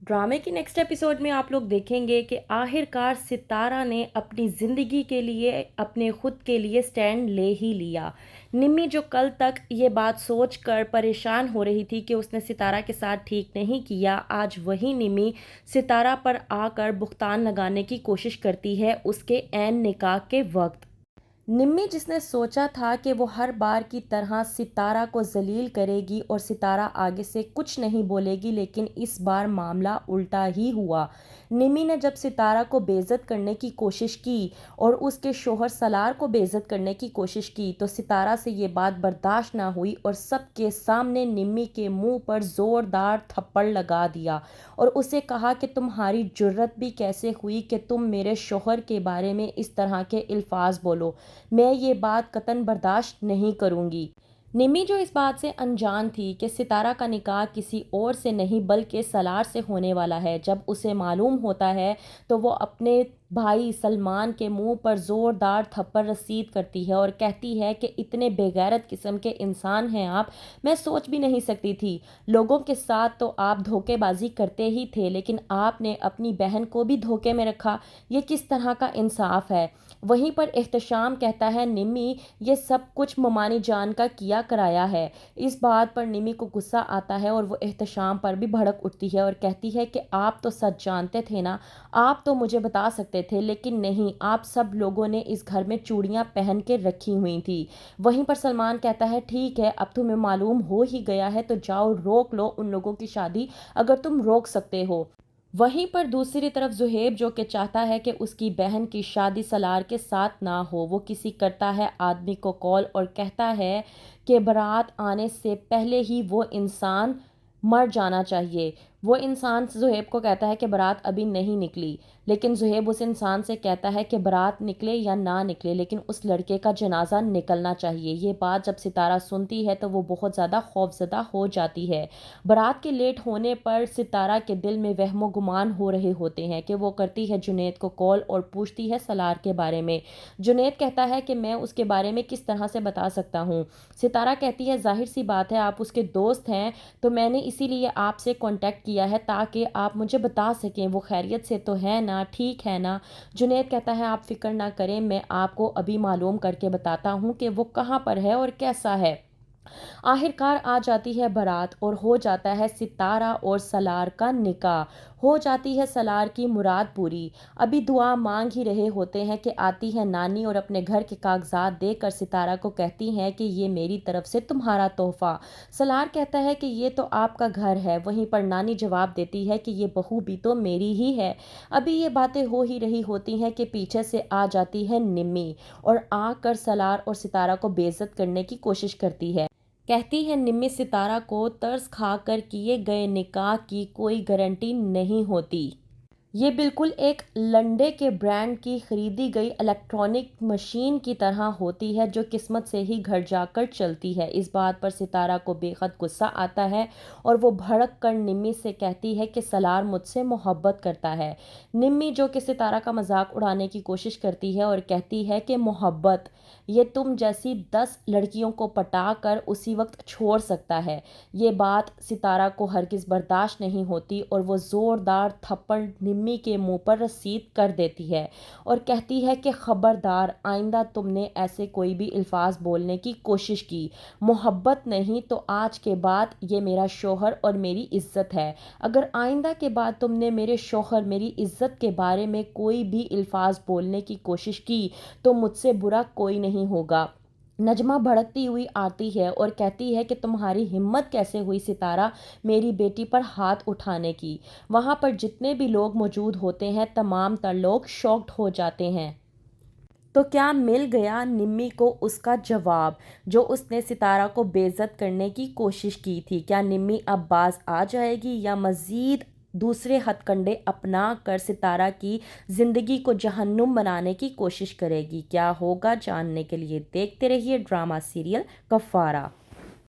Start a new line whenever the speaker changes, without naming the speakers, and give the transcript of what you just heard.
ड्रामे की next episode में आप लोग देखेंगे कि आखिरकार सितारा ने अपनी ज़िंदगी के लिए अपने खुद के लिए स्टैंड ले ही लिया। निम्मी जो कल तक ये बात सोच कर परेशान हो रही थी कि उसने सितारा के साथ ठीक नहीं किया, आज वही निम्मी सितारा पर आकर भुगतान लगाने की कोशिश करती है उसके ऐन निकाह के वक्त। निम्मी जिसने सोचा था कि वो हर बार की तरह सितारा को जलील करेगी और सितारा आगे से कुछ नहीं बोलेगी, लेकिन इस बार मामला उल्टा ही हुआ। निम्मी ने जब सितारा को बेइज्जत करने की कोशिश की और उसके शोहर सलार को बेइज्जत करने की कोशिश की तो सितारा से ये बात बर्दाश्त ना हुई और सबके सामने निम्मी के मुंह पर ज़ोरदार थप्पड़ लगा दिया और उसे कहा कि तुम्हारी जुर्रत भी कैसे हुई कि तुम मेरे शोहर के बारे में इस तरह के अल्फाज बोलो। मैं ये बात कतन बर्दाश्त नहीं करूँगी। निम्मी जो इस बात से अनजान थी कि सितारा का निकाह किसी और से नहीं बल्कि सलार से होने वाला है, जब उसे मालूम होता है तो वो अपने भाई सलमान के मुंह पर ज़ोरदार थप्पड़ रसीद करती है और कहती है कि इतने बेगैरत किस्म के इंसान हैं आप, मैं सोच भी नहीं सकती थी। लोगों के साथ तो आप धोखेबाजी करते ही थे, लेकिन आपने अपनी बहन को भी धोखे में रखा, ये किस तरह का इंसाफ है। वहीं पर एहतशाम कहता है निम्मी ये सब कुछ ममानी जान का किया कराया है। इस बात पर निम्मी को गुस्सा आता है और वो एहतशाम पर भी भड़क उठती है और कहती है कि आप तो सच जानते थे ना, आप तो मुझे बता सकते थे, लेकिन नहीं, आप सब लोगों ने इस घर में चूड़ियां पहन के रखी हुई थी। वहीं पर सलमान कहता है ठीक है, अब तुम्हें मालूम हो ही गया है तो जाओ रोक लो उन लोगों की शादी, अगर तुम रोक सकते हो। वहीं पर दूसरी तरफ ज़ुहैब जो कि चाहता है कि उसकी बहन की शादी सलार के साथ ना हो, वो किसी करता है आदमी को कॉल और कहता है कि बारात आने से पहले ही वो इंसान मर जाना चाहिए। वो इंसान ज़ुहैब को कहता है कि बारात अभी नहीं निकली, लेकिन ज़ुहैब उस इंसान से कहता है कि बारात निकले या ना निकले, लेकिन उस लड़के का जनाजा निकलना चाहिए। ये बात जब सितारा सुनती है तो वो बहुत ज़्यादा खौफजदा हो जाती है। बारात के लेट होने पर सितारा के दिल में वहमो गुमान हो रहे होते हैं कि वो करती है जुनैद को कॉल और पूछती है सलार के बारे में। जुनैद कहता है कि मैं उसके बारे में किस तरह से बता सकता हूँ। सितारा कहती है जाहिर सी बात है, आप उसके दोस्त हैं, तो मैंने इसीलिए आपसे कांटेक्ट किया है ताकि आप मुझे बता सकें वो खैरियत से तो है ना, ठीक है ना। जुनैद कहता है आप फिक्र ना करें, मैं आपको अभी मालूम करके बताता हूँ कि वो कहाँ पर है और कैसा है। आखिरकार आ जाती है बारात और हो जाता है सितारा और सलार का निकाह। हो जाती है सलार की मुराद पूरी। अभी दुआ मांग ही रहे होते हैं कि आती है नानी और अपने घर के कागजात देकर सितारा को कहती हैं कि ये मेरी तरफ से तुम्हारा तोहफा। सलार कहता है कि ये तो आपका घर है। वहीं पर नानी जवाब देती है कि ये बहू भी तो मेरी ही है। अभी ये बातें हो ही रही होती हैं कि पीछे से आ जाती है निम्मी और आकर सलार और सितारा को बेइज्जत करने की कोशिश करती है। कहती है निम्मी सितारा को तरस खाकर किए गए निकाह की कोई गारंटी नहीं होती। ये बिल्कुल एक लंडे के ब्रांड की खरीदी गई इलेक्ट्रॉनिक मशीन की तरह होती है जो किस्मत से ही घर जाकर चलती है। इस बात पर सितारा को बेहद गुस्सा आता है और वो भड़क कर निम्मी से कहती है कि सलार मुझसे मोहब्बत करता है। निम्मी जो कि सितारा का मजाक उड़ाने की कोशिश करती है और कहती है कि मोहब्बत ये तुम जैसी 10 लड़कियों को पटा कर उसी वक्त छोड़ सकता है। ये बात सितारा को हरगिज़ बर्दाश्त नहीं होती और वो ज़ोरदार थप्पड़ निम्मी के मुंह पर रसीद कर देती है और कहती है कि खबरदार, आइंदा तुमने ऐसे कोई भी अल्फाज बोलने की कोशिश की, मोहब्बत नहीं तो आज के बाद ये मेरा शोहर और मेरी इज्जत है। अगर आइंदा के बाद तुमने मेरे शोहर मेरी इज्जत के बारे में कोई भी अल्फाज बोलने की कोशिश की तो मुझसे बुरा कोई नहीं होगा। नजमा भड़कती हुई आती है और कहती है कि तुम्हारी हिम्मत कैसे हुई सितारा मेरी बेटी पर हाथ उठाने की। वहाँ पर जितने भी लोग मौजूद होते हैं तमाम तर लोग शॉक्ड हो जाते हैं। तो क्या मिल गया निम्मी को उसका जवाब जो उसने सितारा को बेइज्जत करने की कोशिश की थी। क्या निम्मी अब बाज आ जाएगी या मज़ीद दूसरे हथकंडे अपना कर सितारा की ज़िंदगी को जहन्नुम बनाने की कोशिश करेगी। क्या होगा जानने के लिए देखते रहिए ड्रामा सीरियल कफ़ारा।